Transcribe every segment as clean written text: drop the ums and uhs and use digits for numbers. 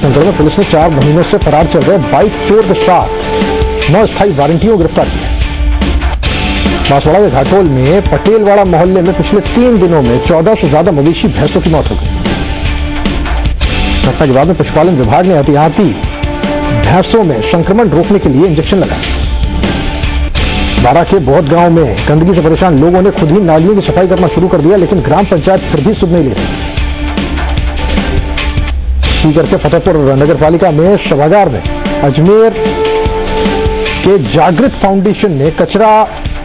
टीकमगढ़ में पुलिस ने 4 महीनों से फरार चल रहे बाइक चोर के साथ 9 स्थायी वारंटियों को गिरफ्तार किया। बांसवाड़ा के घाटोल में पटेलवाड़ा मोहल्ले में पिछले 3 दिनों में 14 से ज्यादा मवेशी भैंसों की मौत हो गई। घटना के बाद में पशुपालन विभाग ने एहतियाती भैंसों में संक्रमण रोकने के लिए इंजेक्शन लगाया। बारा के बहुत गांव में गंदगी से परेशान लोगों ने खुद ही नालियों की सफाई करना शुरू कर दिया, लेकिन ग्राम पंचायत फिर भी सुध नहीं ले रही। सीकर के फतेहपुर नगर पालिका में सभागार में अजमेर के जागृत फाउंडेशन ने कचरा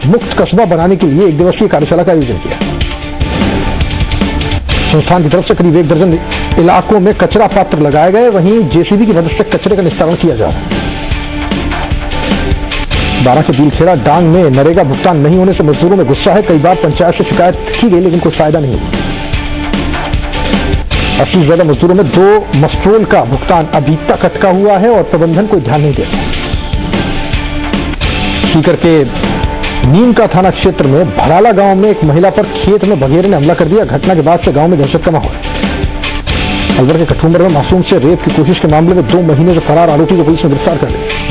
मुक्त कस्बा बनाने के लिए 1 दिवसीय कार्यशाला का आयोजन किया। संस्थान की तरफ से करीब 1 दर्जन इलाकों में कचरा पात्र लगाए गए, वहीं जेसीबी की मदद से कचरे का निस्तारण किया जा रहा है। बारा के बिलखेड़ा डांग में नरेगा भुगतान नहीं होने से मजदूरों में गुस्सा है। कई बार पंचायत से शिकायत की गई, लेकिन कोई फायदा नहीं हुआ। 80 से ज्यादा मजदूरों में 2 मस्ट्रोल का भुगतान अभी तक अटका हुआ है और प्रबंधन कोई ध्यान नहीं देता। सीकर के नीम का थाना क्षेत्र में भराला गांव में एक महिला पर खेत में बघेरे ने हमला कर दिया। घटना के बाद से गांव में दहशत का माहौल। अलवर के कठुमर में मासूम से रेप की कोशिश के मामले में 2 महीने से फरार आरोपी को पुलिस ने गिरफ्तार कर लिया।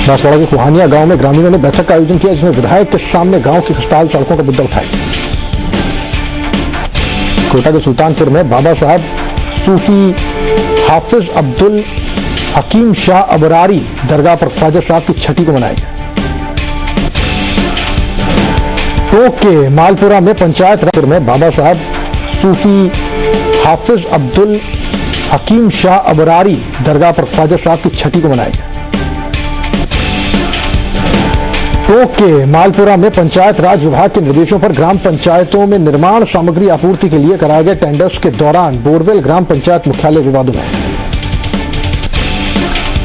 बांसवाड़ा के कुहानिया गांव में ग्रामीणों ने बैठक का आयोजन किया, जिसमें विधायक के सामने गांव की खस्ताहाल सड़कों का मुद्दा उठाया। कोटा के सुल्तानपुर में बाबा साहब सूफी हाफिज अब्दुल हकीम शाह अबरारी दरगाह पर ख्वाजा साहब की छठी को मनाया गया। टोंक के मालपुरा में पंचायत राज में बाबा साहब सूफी हाफिज अब्दुल हकीम शाह अबरारी दरगाह पर ख्वाजा साहब की छठी को मनाया गया। टोंक के मालपुरा में पंचायत राज विभाग के निर्देशों पर ग्राम पंचायतों में निर्माण सामग्री आपूर्ति के लिए कराए गए टेंडर्स के दौरान बोरवेल ग्राम पंचायत मुख्यालय विवादों में।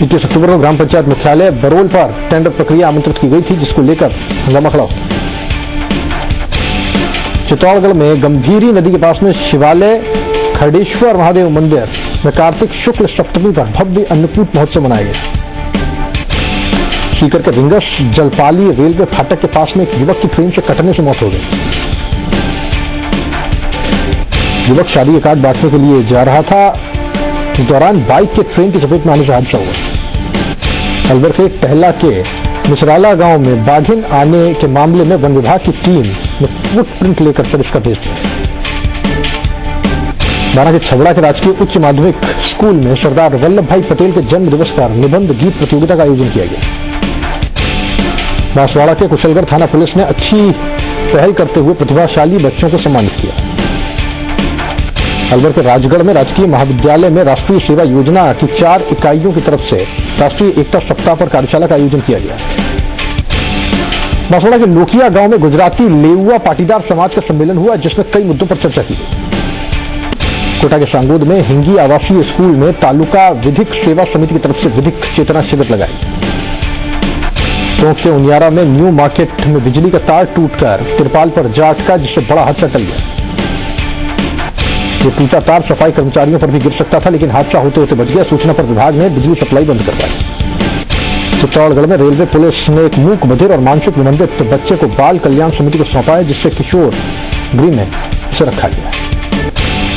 21 अक्टूबर को ग्राम पंचायत मुख्यालय बरोल पर टेंडर प्रक्रिया आमंत्रित की गई थी, जिसको लेकर हंगामा खड़ा हुआ। चित्तौड़गढ़ में गंभीरी नदी के पास में शिवालय खरडेश्वर महादेव मंदिर में कार्तिक शुक्ल सप्तमी पर भव्य अन्नकूट महोत्सव मनाया गया। सीकर के रिंगस जलपाली रेलवे फाटक के पास में एक युवक की ट्रेन से कटने से मौत हो गई। युवक शादी के कार्ड बांटने के लिए जा रहा था, इस दौरान बाइक के ट्रेन की चपेट में आने से हादसा हुआ। अलवर के टहला के मिसराला गांव में बाघिन आने के मामले में वन विभाग की टीम ने फुटप्रिंट लेकर सरिस्का का भेज दिया। बारा के छबड़ा के राजकीय उच्च माध्यमिक स्कूल में सरदार वल्लभ भाई पटेल के जन्म दिवस पर निबंध गीत प्रतियोगिता का आयोजन किया गया। बांसवाड़ा के कुशलगढ़ थाना पुलिस ने अच्छी पहल करते हुए प्रतिभाशाली बच्चों को सम्मानित किया। अलवर के राजगढ़ में राजकीय महाविद्यालय में राष्ट्रीय सेवा योजना की 4 इकाइयों की तरफ से राष्ट्रीय एकता सप्ताह पर कार्यशाला का आयोजन किया गया। बांसवाड़ा के लोकिया गांव में गुजराती लेउआ पाटीदार समाज का सम्मेलन हुआ, जिसमें कई मुद्दों पर चर्चा की गई। कोटा के सांगोद में हिंगी आवासीय स्कूल में तालुका विधिक सेवा समिति की तरफ से विधिक चेतना शिविर लगाई। टोंक के उनियारा में न्यू मार्केट में बिजली का तार टूटकर तिरपाल पर जा अटका, जिससे बड़ा हादसा टल गया। ये टूटा तार सफाई कर्मचारियों पर भी गिर सकता था, लेकिन हादसा होते होते बच गया। सूचना पर विभाग ने बिजली सप्लाई बंद करवाई। चित्तौड़गढ़ में रेलवे पुलिस ने एक मूक बधिर और मानसिक निबंधित बच्चे को बाल कल्याण समिति को सौंपा है, जिससे किशोर गृह में इसे रखा गया।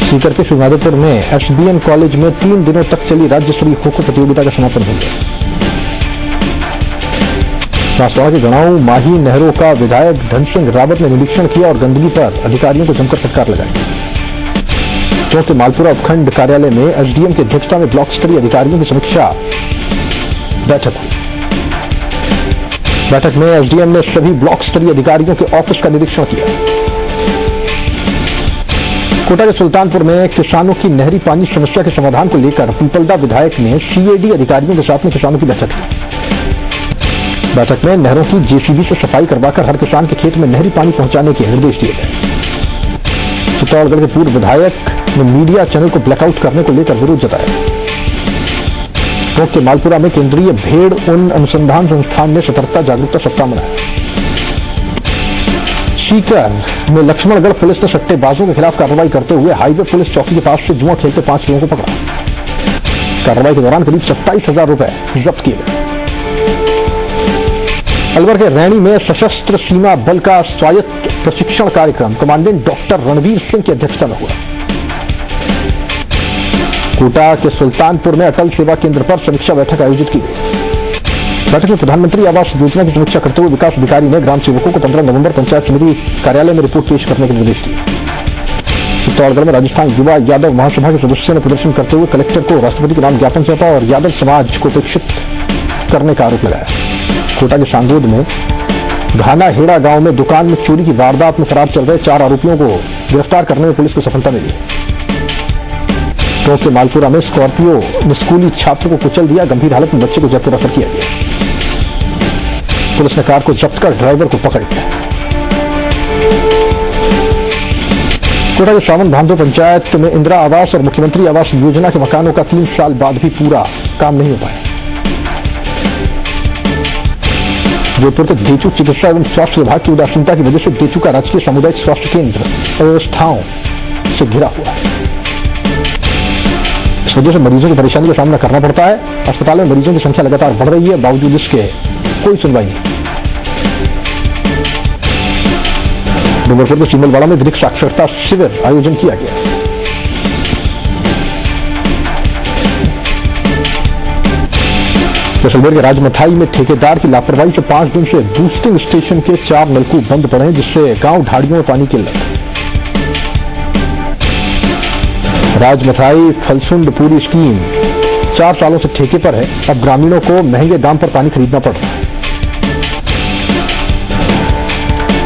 सीकर के श्रीनाथपुर में एसबीएन कॉलेज में 3 दिनों तक चली राज्य स्तरीय खो खो प्रतियोगिता का समापन हो गया। बांसवाड़ा के गणाऊ माही नहरों का विधायक धन सिंह रावत ने निरीक्षण किया और गंदगी पर अधिकारियों को जमकर फटकार लगाई। टोंक के मालपुरा उपखंड कार्यालय में एसडीएम की अध्यक्षता में ब्लॉक स्तरीय अधिकारियों की समीक्षा बैठक हुई। बैठक में एसडीएम ने सभी ब्लॉक स्तरीय अधिकारियों के ऑफिस का निरीक्षण किया। कोटा के सुल्तानपुर में किसानों की नहरी पानी समस्या के समाधान को लेकर पीपलदा विधायक ने सीएडी अधिकारियों के साथ में किसानों की बैठक की। बैठक में नहरों की जेसीबी से सफाई करवाकर हर किसान के खेत में नहरी पानी पहुंचाने के निर्देश दिए गए। चित्तौड़गढ़ के पूर्व विधायक ने मीडिया चैनल को ब्लैकआउट करने को लेकर विरोध जताया। टोंक के मालपुरा में केंद्रीय भेड़ उन अनुसंधान संस्थान ने सतर्कता जागरूकता सप्ताह मनाया। सीकर में लक्ष्मणगढ़ पुलिस ने सट्टेबाजों के खिलाफ कार्रवाई करते हुए हाईवे पुलिस चौकी के पास से जुआ खेलते 5 लोगों को पकड़ा। कार्रवाई के दौरान करीब 27,000 रुपए जब्त किए गए। अलवर के रैणी में सशस्त्र सीमा बल का स्वायत्त प्रशिक्षण कार्यक्रम कमांडेंट डॉक्टर रणवीर सिंह की अध्यक्षता में हुआ। कोटा के सुल्तानपुर में अटल सेवा केंद्र पर समीक्षा बैठक आयोजित की गई। बैठक में प्रधानमंत्री आवास योजना की समीक्षा करते हुए विकास अधिकारी ने ग्राम सेवकों को 15 नवंबर पंचायत समिति कार्यालय में रिपोर्ट पेश करने के निर्देश दिए। चित्तौड़गढ़ में राजस्थान युवा यादव महासभा के सदस्यों ने प्रदर्शन करते हुए कलेक्टर को राष्ट्रपति के नाम ज्ञापन सौंपा और यादव समाज को उपेक्षित करने का आरोप लगाया। कोटा के सांगोद में घाना हेड़ा गांव में दुकान में चोरी की वारदात में फरार चल रहे 4 आरोपियों को गिरफ्तार करने में पुलिस को सफलता मिली। तो के मालपुरा में स्कॉर्पियो ने स्कूली छात्र को कुचल दिया, गंभीर हालत में बच्चे को जयपुर रेफर किया गया। पुलिस ने कार को जब्त कर ड्राइवर को पकड़ लिया। कोटा के सावन भांदो पंचायत में इंदिरा आवास और मुख्यमंत्री आवास योजना के मकानों का 3 साल बाद भी पूरा काम नहीं हो पाया। जयपुर के देचू चिकित्सा एवं स्वास्थ्य विभाग की उदासीनता की वजह से देचू का राजकीय सामुदायिक स्वास्थ्य केंद्र अव्यवस्थाओं से घिरा हुआ है। इस वजह से मरीजों की परेशानी का सामना करना पड़ता है। अस्पताल में मरीजों की संख्या लगातार बढ़ रही है, बावजूद इसके कोई सुनवाई नहीं। डूंगरपुर के चिमलवाड़ा में विधिक साक्षरता शिविर आयोजन किया गया। जैसलमेर के राजमथाई में ठेकेदार की लापरवाही से 5 दिन से बूस्टिंग स्टेशन के 4 नलकूप बंद पड़े हैं, जिससे गांव ढाड़ियों में पानी किल्लत है। राजमथाई फलसुंड पूरी स्कीम 4 सालों से ठेके पर है। अब ग्रामीणों को महंगे दाम पर पानी खरीदना पड़ रहा है।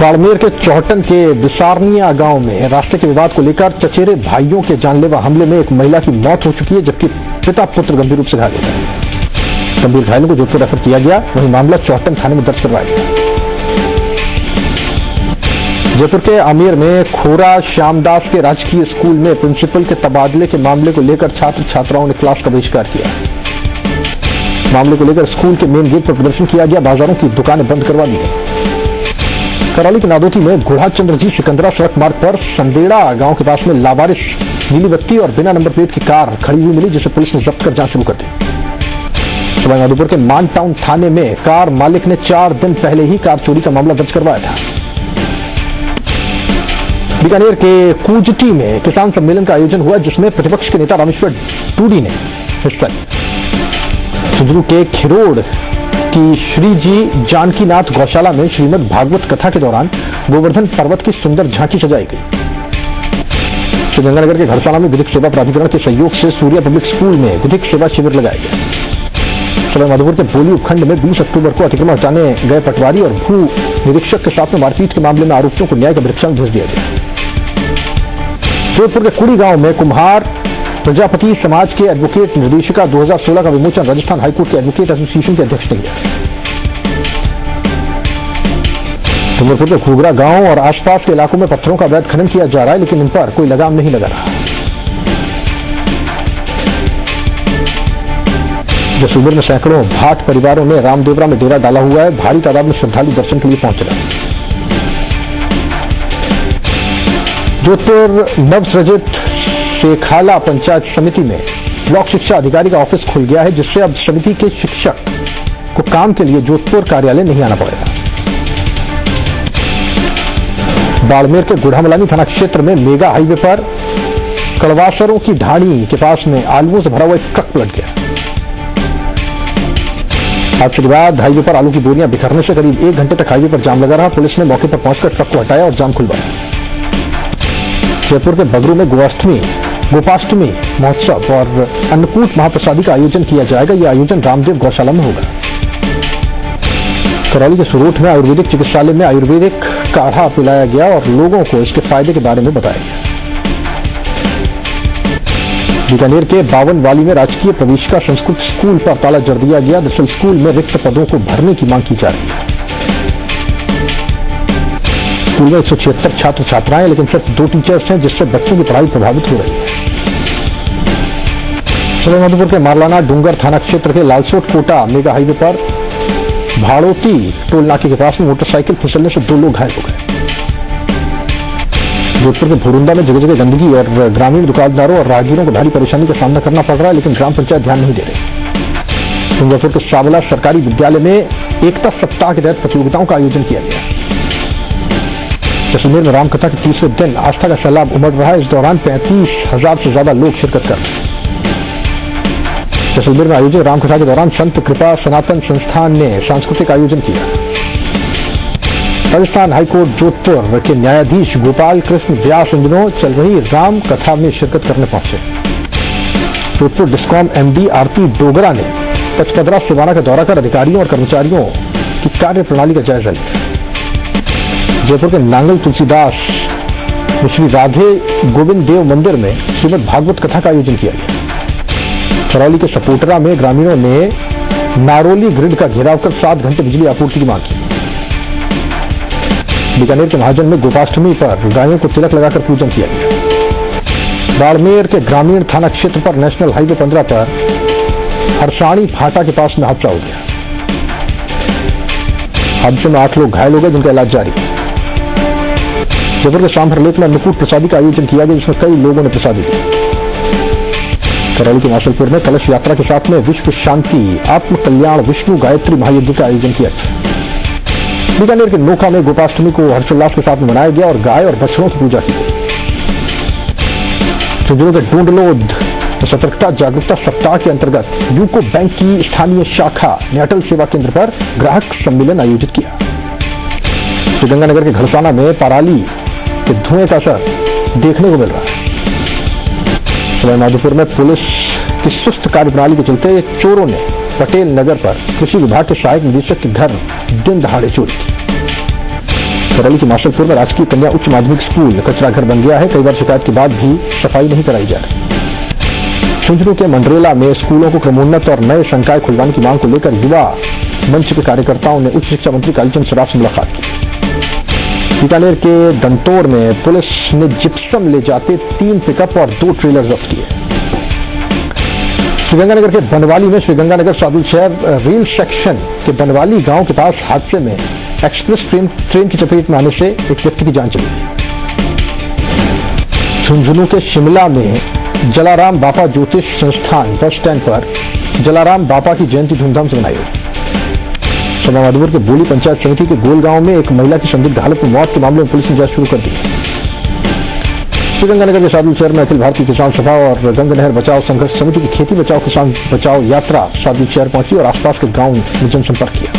बाड़मेर के चौहटन के बिसारनिया गांव में रास्ते के विवाद को लेकर चचेरे भाइयों के जानलेवा हमले में एक महिला की मौत हो चुकी है, जबकि पिता पुत्र गंभीर रूप से घायल है। गंभीर घायलों को जोधपुर रेफर किया गया। वहीं मामला चौहटन थाने में दर्ज करवाया गया। जयपुर के आमेर में खोरा श्यामदास के राजकीय स्कूल में प्रिंसिपल के तबादले के मामले को लेकर छात्र छात्राओं ने क्लास का बहिष्कार किया। मामले को लेकर स्कूल के मेन गेट पर प्रदर्शन किया गया। बाजारों की दुकानें बंद करवा दी गई। करौली के नादोती में घोड़ा चंद्र जी सिकंदरा सड़क मार्ग पर संदेड़ा गांव के पास में लावारिश नीली बत्ती और बिना नंबर प्लेट की कार खड़ी हुई मिली, जिसे पुलिस ने जब्त कर जांच शुरू कर दी। सवाईमाधोपुर के मान टाउन थाने में कार मालिक ने 4 दिन पहले ही कार चोरी का मामला दर्ज करवाया था। बीकानेर के कूजटी में किसान सम्मेलन का आयोजन हुआ, जिसमें प्रतिपक्ष के नेता रामेश्वर टूडी ने हिस्सा लिया। सुजरू के खिरोड़ की श्री जी जानकीनाथ गौशाला में श्रीमद् भागवत कथा के दौरान गोवर्धन पर्वत की सुंदर झांकी सजाई गई। गंगानगर के घरसाना में विधिक सेवा प्राधिकरण के सहयोग से सूर्या पब्लिक स्कूल में विधिक सेवा शिविर लगाया गया। सवाईमाधोपुर के बोली उपखंड में 20 अक्टूबर को अतिक्रमण हटाने गए पटवारी और भू निरीक्षक के साथ में मारपीट के मामले में आरोपियों को न्यायिक अभिरक्षा में भेज दिया गया। जोधपुर के कुड़ी गांव में कुम्हार प्रजापति समाज के एडवोकेट निर्देशिका 2016 का विमोचन राजस्थान हाईकोर्ट के एडवोकेट एसोसिएशन के अध्यक्ष ने किया। डूंगरपुर के घूगरा गांव और आसपास के इलाकों में पत्थरों का अवैध खनन किया जा रहा है, लेकिन इन पर कोई लगाम नहीं लगा रहा। जैसलमेर में सैकड़ों भाट परिवारों ने रामदेवरा में डेरा डाला हुआ है। भारी तादाद में श्रद्धालु दर्शन के लिए पहुंच रहे हैं। जोधपुर नवसृजित शेखाला पंचायत समिति में ब्लॉक शिक्षा अधिकारी का ऑफिस खुल गया है, जिससे अब समिति के शिक्षक को काम के लिए जोधपुर कार्यालय नहीं आना पड़ेगा। बाड़मेर के गुढ़ामलानी थाना क्षेत्र में मेगा हाईवे पर कड़वासरों की ढाणी के पास में आलुओं से भरा हुआ एक ट्रक पलट गया। हादसे के बाद हाईवे पर आलू की बोरियां बिखरने से करीब 1 घंटे तक हाईवे पर जाम लगा रहा। पुलिस ने मौके पर पहुंचकर ट्रक को हटाया और जाम खुलवाया। जयपुर के बगरू में गोपाष्टमी महोत्सव और अन्नकूट महाप्रसादी का आयोजन किया जाएगा। यह आयोजन रामदेव गौशाला में होगा। करौली के सुरोठ में आयुर्वेदिक चिकित्सालय में आयुर्वेदिक काढ़ा पिलाया गया और लोगों को इसके फायदे के बारे में बताया गया। बीकानेर के बावनवाली में राजकीय प्रवेशिका संस्कृत स्कूल पर ताला जड़ दिया गया। दरअसल स्कूल में रिक्त पदों को भरने की मांग की जा रही है। स्कूल में 176 छात्र छात्राएं, लेकिन सिर्फ 2 टीचर्स हैं, जिससे बच्चों की पढ़ाई प्रभावित हो रही है। सवाईमाधोपुर के मारलाना डूंगर थाना क्षेत्र के लालसोट कोटा मेगा हाईवे पर भाड़ोती टोल नाके के पास में मोटरसाइकिल फिसलने से 2 लोग घायल हो गए। जोधपुर के भोरुंदा में जगह जगह गंदगी और ग्रामीण दुकानदारों और राहगीरों को भारी परेशानी का सामना करना पड़ रहा है, लेकिन ग्राम पंचायत ध्यान नहीं दे रही। डूंगरपुर के सावला सरकारी विद्यालय में एकता सप्ताह के तहत प्रतियोगिताओं का आयोजन किया गया। जैसलमेर में रामकथा के तीसरे दिन आस्था का सैलाब उमड़ रहा है। इस दौरान 35,000 से ज्यादा लोग शिरकत कर रहे हैं। जैसलमेर में आयोजित रामकथा के दौरान संत कृपा सनातन संस्थान ने सांस्कृतिक आयोजन किया। राजस्थान हाईकोर्ट जोधपुर के न्यायाधीश गोपाल कृष्ण व्यास इन दिनों चल रही राम कथा में शिरकत करने पहुंचे। जोधपुर डिस्कॉम एमडी आरती डोगरा ने पचपदरा सिवाना का दौरा कर अधिकारियों और कर्मचारियों की कार्य प्रणाली का जायजा लिया। जयपुर के नांगल तुलसीदास श्री राधे गोविंद देव मंदिर में श्रीमद भागवत कथा का आयोजन किया गया। करौली के सपोटरा में ग्रामीणों ने नारोली ग्रिड का घेराव कर 7 घंटे बिजली आपूर्ति की मांग की। बीकानेर के महाजन में गोपाष्टमी पर गायों को तिलक लगाकर पूजन किया गया। बाड़मेर के ग्रामीण थाना क्षेत्र पर नेशनल हाईवे 15 पर हरसाणी फाटा के पास में हादसा हो गया। हादसे में 8 लोग घायल हो गए, जिनका इलाज जारी है। जयपुर के सांभर लेक में अन्नकूट प्रसादी का आयोजन किया गया, जिसमें कई लोगों ने प्रसादी दी। करौली के माशलपुर में कलश यात्रा के साथ में विश्व शांति आत्म कल्याण विष्णु गायत्री महायज्ञ का आयोजन किया गया। बीकानेर के नोखा में गोपाष्टमी को हर्षोल्लास के साथ मनाया गया और गाय और बछड़ों की पूजा की गई। झुंझुनू के डूंडलोद सतर्कता जागरूकता सप्ताह के अंतर्गत यूको बैंक की स्थानीय शाखा ने अटल सेवा केंद्र पर ग्राहक सम्मेलन आयोजित किया। श्रीगंगानगर के घड़साना में पराली के धुएं का असर देखने को मिल रहा है। सवाईमाधोपुर में पुलिस की सुस्त कार्यप्रणाली के चलते चोरों ने पटेल नगर पर कृषि विभाग के सहायक निदेशक के घर दिन दहाड़े चोरी की। करौली के माशलपुर में राजकीय कन्या उच्च माध्यमिक स्कूल कचरा घर बन गया है। कई बार शिकायत के बाद भी सफाई नहीं कराई जा रही। झुंझुनू के मंडरेला में स्कूलों को क्रमोन्नत और नए संकाय खुलवाने की मांग को लेकर युवा मंच के कार्यकर्ताओं ने उच्च शिक्षा मंत्री कालीचंद सराफ से मुलाकात की। बीकानेर के दंतोर में पुलिस ने जिप्सम ले जाते 3 पिकअप और 2 ट्रेलर जब्त किए। श्रीगंगानगर के बनवाली में श्रीगंगानगर सादुल शहर रेल सेक्शन के बनवाली गांव के पास हादसे में एक्सप्रेस ट्रेन की चपेट में आने से एक व्यक्ति की जान चली गई। झुंझुनू के शिमला में जलाराम बापा ज्योतिष संस्थान बस स्टैंड पर जलाराम बापा की जयंती धूमधाम से मनाई गई। सवाईमाधोपुर के बोली पंचायत समिति के गोल गांव में एक महिला की संदिग्ध हालत में मौत के मामले में पुलिस ने जांच शुरू कर दी। श्रीगंगानगर के सादुल शहर में अखिल भारतीय किसान सभा और गंगा नहर बचाओ संघर्ष समिति की खेती बचाओ किसान बचाओ यात्रा सादुल शहर पहुंची और आसपास के गांव में जनसंपर्क किया।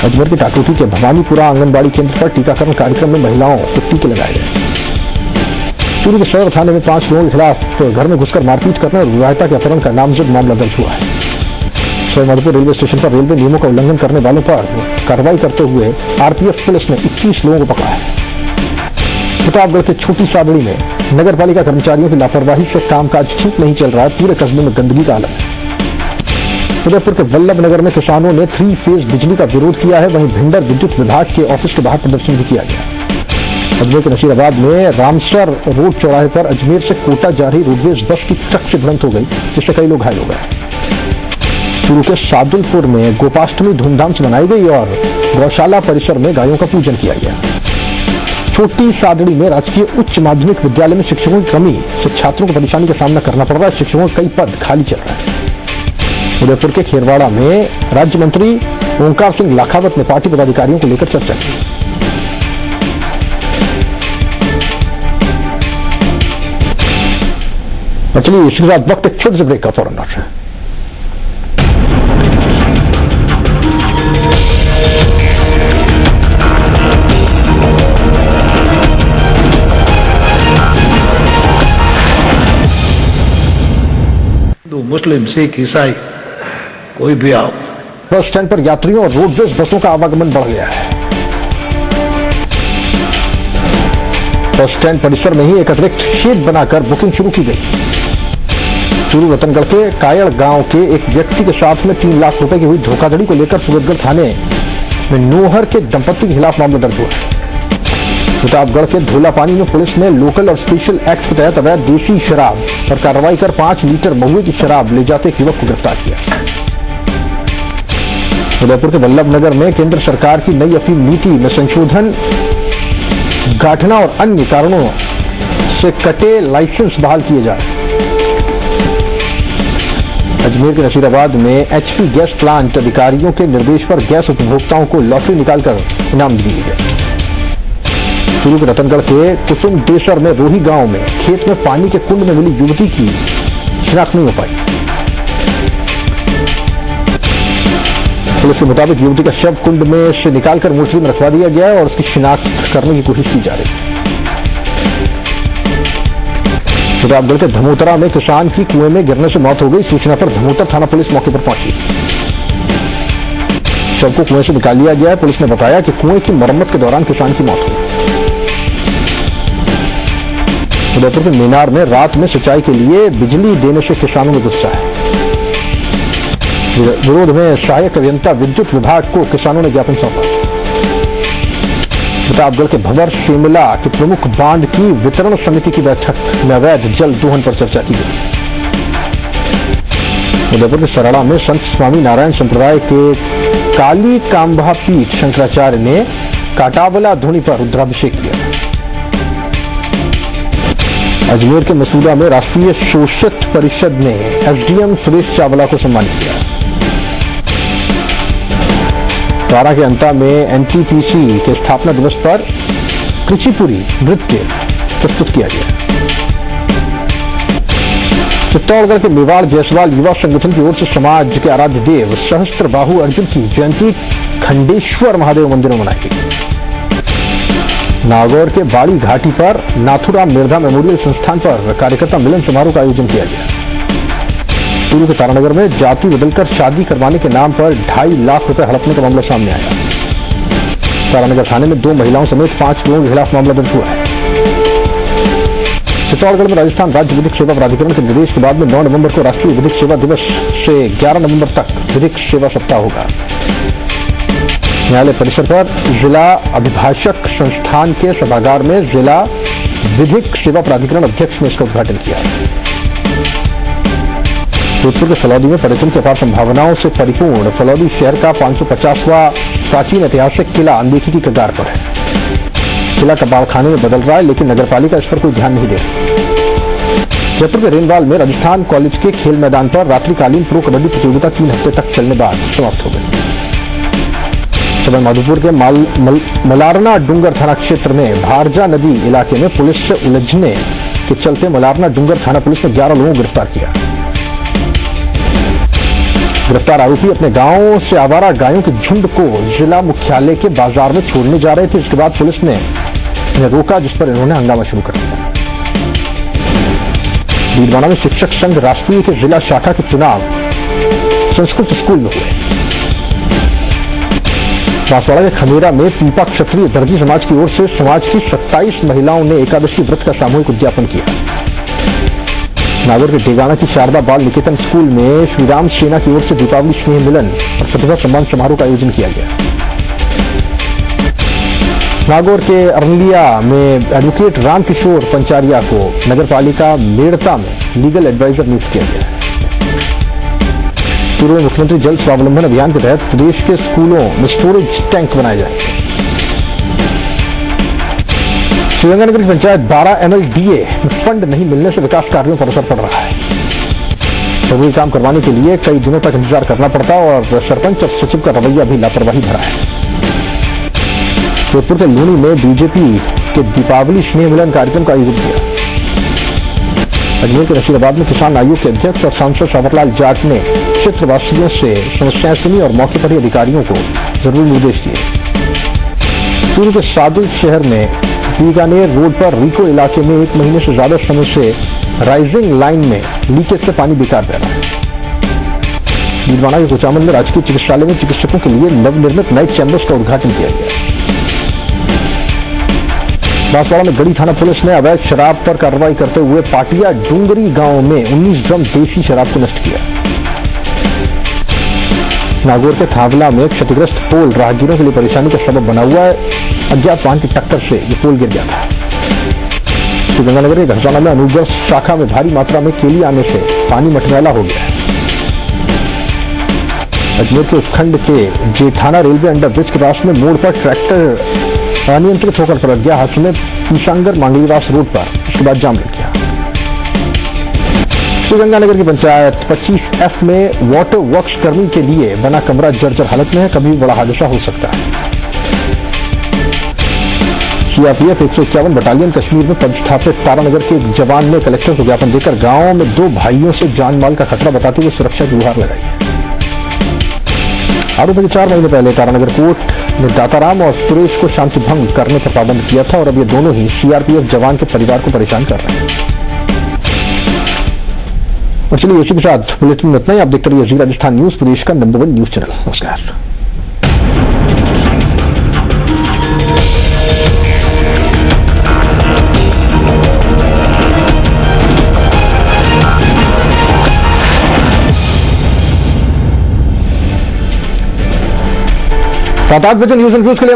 अजमेर के टाकोटी के भवानीपुरा आंगनबाड़ी केंद्र पर टीकाकरण कार्यक्रम में महिलाओं को टीके लगाए गए। चूरू के सदर थाने में 5 लोगों के खिलाफ घर में घुसकर मारपीट करने और विवाहिता के अपहरण का नामजद मामला दर्ज हुआ है। सवाईमाधोपुर रेलवे स्टेशन पर रेलवे नियमों का उल्लंघन करने वालों पर कार्रवाई करते हुए आरपीएफ पुलिस ने 21 लोगों को पकड़ा है। प्रतापगढ़ के छोटी साबड़ी में नगर पालिका कर्मचारियों की लापरवाही से कामकाज ठीक नहीं चल रहा है। पूरे कस्बे में गंदगी का आलम है। उदयपुर के वल्लभ नगर में किसानों ने 3 फेज बिजली का विरोध किया है। वहीं भिंडर विद्युत विभाग के ऑफिस के बाहर प्रदर्शन भी किया गया। अजमेर के नसीराबाद में रामसर रोड चौराहे पर अजमेर से कोटा जा रही रोडवेज बस की ट्रक से भिड़ंत हो गई, जिससे कई लोग घायल हो गए। चूरू के सादुलपुर में गोपाष्टमी धूमधाम से मनाई गई और गौशाला परिसर में गायों का पूजन किया गया। छोटी सादड़ी में राजकीय उच्च माध्यमिक विद्यालय में शिक्षकों की कमी से छात्रों को परेशानी का सामना करना पड़ रहा है। शिक्षकों के कई पद खाली चल रहे हैं। उदयपुर के खेरवाड़ा में राज्य मंत्री ओंकार सिंह लाखावत ने पार्टी पदाधिकारियों को लेकर चर्चा की। चलिए इसके बाद वक्त एक छोटे से ब्रेक का फौरन है। मुस्लिम सिख ईसाई कोई भी आओ। बस स्टैंड पर यात्रियों और रोडवेज बसों का आवागमन बढ़ गया है। बस स्टैंड परिसर में ही एक अतिरिक्त शेड बनाकर बुकिंग शुरू की गई। चूरू रतनगढ़ के कायड़ गांव के एक व्यक्ति के साथ में 3 लाख रुपए की हुई धोखाधड़ी को लेकर सूरतगढ़ थाने में नोहर के दंपति के खिलाफ मामला दर्ज हुआ। प्रतापगढ़ के धोलापानी में पुलिस ने लोकल और स्पेशल एक्ट के तहत अवैध देसी शराब पर कार्रवाई कर 5 लीटर महुए की शराब ले जाते एक युवक को गिरफ्तार किया। उदयपुर के वल्लभ नगर में केंद्र सरकार की नई अफीम नीति में संशोधन, गाठना और अन्य कारणों से कटे लाइसेंस बहाल किए जा रहे। अजमेर के नसीराबाद में एचपी गैस प्लांट अधिकारियों के निर्देश पर गैस उपभोक्ताओं को लॉटरी निकालकर इनाम दिए गए। चूरू के रतनगढ़ के कुसुम देसर में रोही गांव में खेत में पानी के कुंड में मिली युवती की शिनाख्त नहीं हो पाई। पुलिस के मुताबिक युवती का शव कुंड में से निकालकर मोर्चरी में रखवा दिया गया है और उसकी शिनाख्त करने की कोशिश की जा रही है। प्रतापगढ़ के धमोतरा में किसान की कुएं में गिरने से मौत हो गई। सूचना पर धमोतर थाना पुलिस मौके पर पहुंची। शव को कुएं से निकाल लिया गया है। पुलिस ने बताया कि कुएं की मरम्मत के दौरान किसान की मौत हुई। उदयपुर के मीनार में रात में सिंचाई के लिए बिजली देने से किसानों में गुस्सा है। विरोध में सहायक अभियंता विद्युत विभाग को किसानों ने ज्ञापन सौंपा। प्रतापगढ़ के भंवर शिमला के प्रमुख बांध की वितरण समिति की बैठक में अवैध जल दोहन पर चर्चा की गई। उदयपुर के सराड़ा में संत स्वामी नारायण संप्रदाय के काली काम्भा पीठ शंकराचार्य ने काटावला धुनी पर रुद्राभिषेक किया। अजमेर के मसूदा में राष्ट्रीय शोषित परिषद ने एसडीएम सुरेश चावला को सम्मानित किया। द्वारा के अंता में एनटीपीसी के स्थापना दिवस पर कृचिपुरी नृत्य प्रस्तुत किया गया। चित्तौड़गढ़ के मेवाड़ जायसवाल युवा संगठन की ओर से समाज के आराध्य देव सहस्त्र बाहु अर्जुन की जयंती खंडेश्वर महादेव मंदिर में मनाई गई। नागौर के बाड़ी घाटी पर नाथुराम मिर्धा मेमोरियल संस्थान पर कार्यकर्ता मिलन समारोह का आयोजन किया गया। चूरू के तारानगर में जाति बदलकर शादी करवाने के नाम पर 2.5 लाख रुपए हड़पने का मामला सामने आया। तारानगर थाने में 2 महिलाओं समेत 5 लोगों के खिलाफ मामला दर्ज हुआ है। चित्तौड़गढ़ में राजस्थान राज्य विधिक सेवा प्राधिकरण के निर्देश के बाद में 9 नवंबर को राष्ट्रीय विधिक सेवा दिवस से 11 नवंबर तक विधिक सेवा सप्ताह होगा। न्यायालय परिसर पर जिला अभिभाषक संस्थान के सभागार में जिला विधिक सेवा प्राधिकरण अध्यक्ष ने इसका उद्घाटन किया। जोधपुर के फलौदी में पर्यटन की अपार संभावनाओं से परिपूर्ण फलौदी शहर का 550वां प्राचीन ऐतिहासिक किला अनदेखी की कगार पर है। किला कबाड़खाने में बदल रहा है, लेकिन नगरपालिका इस पर कोई ध्यान नहीं दे रही। जयपुर के रेनवाल में राजस्थान कॉलेज के खेल मैदान पर रात्रिकालीन प्रो कबड्डी प्रतियोगिता 3 हफ्ते तक चलने बाद समाप्त हो गई। सवाई माधोपुर के मलारना डूंगर थाना क्षेत्र में भारजा नदी इलाके में पुलिस से उलझने के चलते मलारना डूंगर थाना पुलिस ने 11 लोगों को गिरफ्तार किया। गिरफ्तार आरोपी अपने गांव से आवारा गायों के झुंड को जिला मुख्यालय के बाजार में छोड़ने जा रहे थे। इसके बाद पुलिस ने इन्हें रोका, जिस पर इन्होंने हंगामा शुरू कर दिया। भीलवाड़ा में शिक्षक संघ राष्ट्रीय के जिला शाखा के चुनाव संस्कृत स्कूल में हुए। बांसवाड़ा के खमेरा में पीपा क्षत्रिय दर्जी समाज की ओर से समाज की 27 महिलाओं ने एकादशी व्रत का सामूहिक उद्यापन किया। नागौर के डेगाना की शारदा बाल निकेतन स्कूल में श्रीराम सेना की ओर से दीपावली स्नेह मिलन और प्रतिभा सम्मान समारोह का आयोजन किया गया। नागौर के अरनिया में एडवोकेट रामकिशोर पंचारिया को नगरपालिका मेड़ता में लीगल एडवाइजर नियुक्त किया गया है। पूर्व मुख्यमंत्री जल स्वावलंबन अभियान के तहत प्रदेश के स्कूलों में स्टोरेज टैंक बनाए जाएंगे। श्रीगंगानगर की पंचायत 12 MLDA में फंड नहीं मिलने से विकास कार्यों पर असर पड़ रहा है। जरूरी काम करवाने के लिए कई दिनों तक इंतजार करना पड़ता और सरपंच और सचिव का रवैया भी लापरवाही भरा है। जोधपुर के लूनी में बीजेपी के दीपावली स्नेह मिलन कार्यक्रम का आयोजन किया। अजमेर के नसीराबाद में किसान आयोग के अध्यक्ष और सांसद सावरलाल जाट ने क्षेत्रवासियों से समस्याएं सुनी और मौके पर ही अधिकारियों को जरूरी निर्देश दिए। चूरू के सादुल शहर में बीकानेर रोड पर रिको इलाके में 1 महीने से ज्यादा समय से राइजिंग लाइन में लीकेज से पानी बेकार बह रहा है। भीलवाड़ा के कुचामन में राजकीय चिकित्सालय में चिकित्सकों के लिए नवनिर्मित नए चैम्बर्स का उद्घाटन किया गया। बांसवाड़ा में गढ़ी थाना पुलिस ने अवैध शराब पर कार्रवाई करते हुए पाटिया डूंगरी गांव में 19 ड्रम देसी शराब को नष्ट किया। नागौर के थावला में क्षतिग्रस्त पोल राहगीरों के लिए परेशानी का सबब बना हुआ है। अज्ञात वाहन की टक्कर से ये पोल गिर गया था। श्रीगंगानगर के घरसाना में अनूपगढ़ शाखा में भारी मात्रा में केली आने से पानी मटमैला हो गया है। अजमेर के उपखंड के जेठाना रेलवे अंडर ब्रिज के पास में मोड़ पर ट्रैक्टर अनियंत्रित होकर पलट गया। हादसे में पीसांगर मांगलीवास रोड पर उसके बाद जाम लग गया। श्रीगंगानगर की पंचायत 25F में वाटर वर्क्स कर्मी के लिए बना कमरा जर्जर हालत में है। कभी बड़ा हादसा हो सकता है। सीआरपीएफ 151 बटालियन कश्मीर में पदस्थापित तारानगर के एक जवान ने कलेक्टर को ज्ञापन देकर गांव में 2 भाइयों से जान माल का खतरा बताते हुए सुरक्षा की गुहार लगाई। आरोपी ने 4 महीने पहले तारानगर कोर्ट ने दाताराम और सुरेश को शांति भंग करने पर पाबंद किया था और अब ये दोनों ही सीआरपीएफ जवान के परिवार को परेशान कर रहे हैं। और चलिए इसी के साथ बुलेटिन में इतना ही। आप देखते रहिए जी राजस्थान न्यूज, प्रदेश का नंबर 1 न्यूज चैनल। नमस्कार। रात 8 बजे न्यूज एंड व्यूज के लिए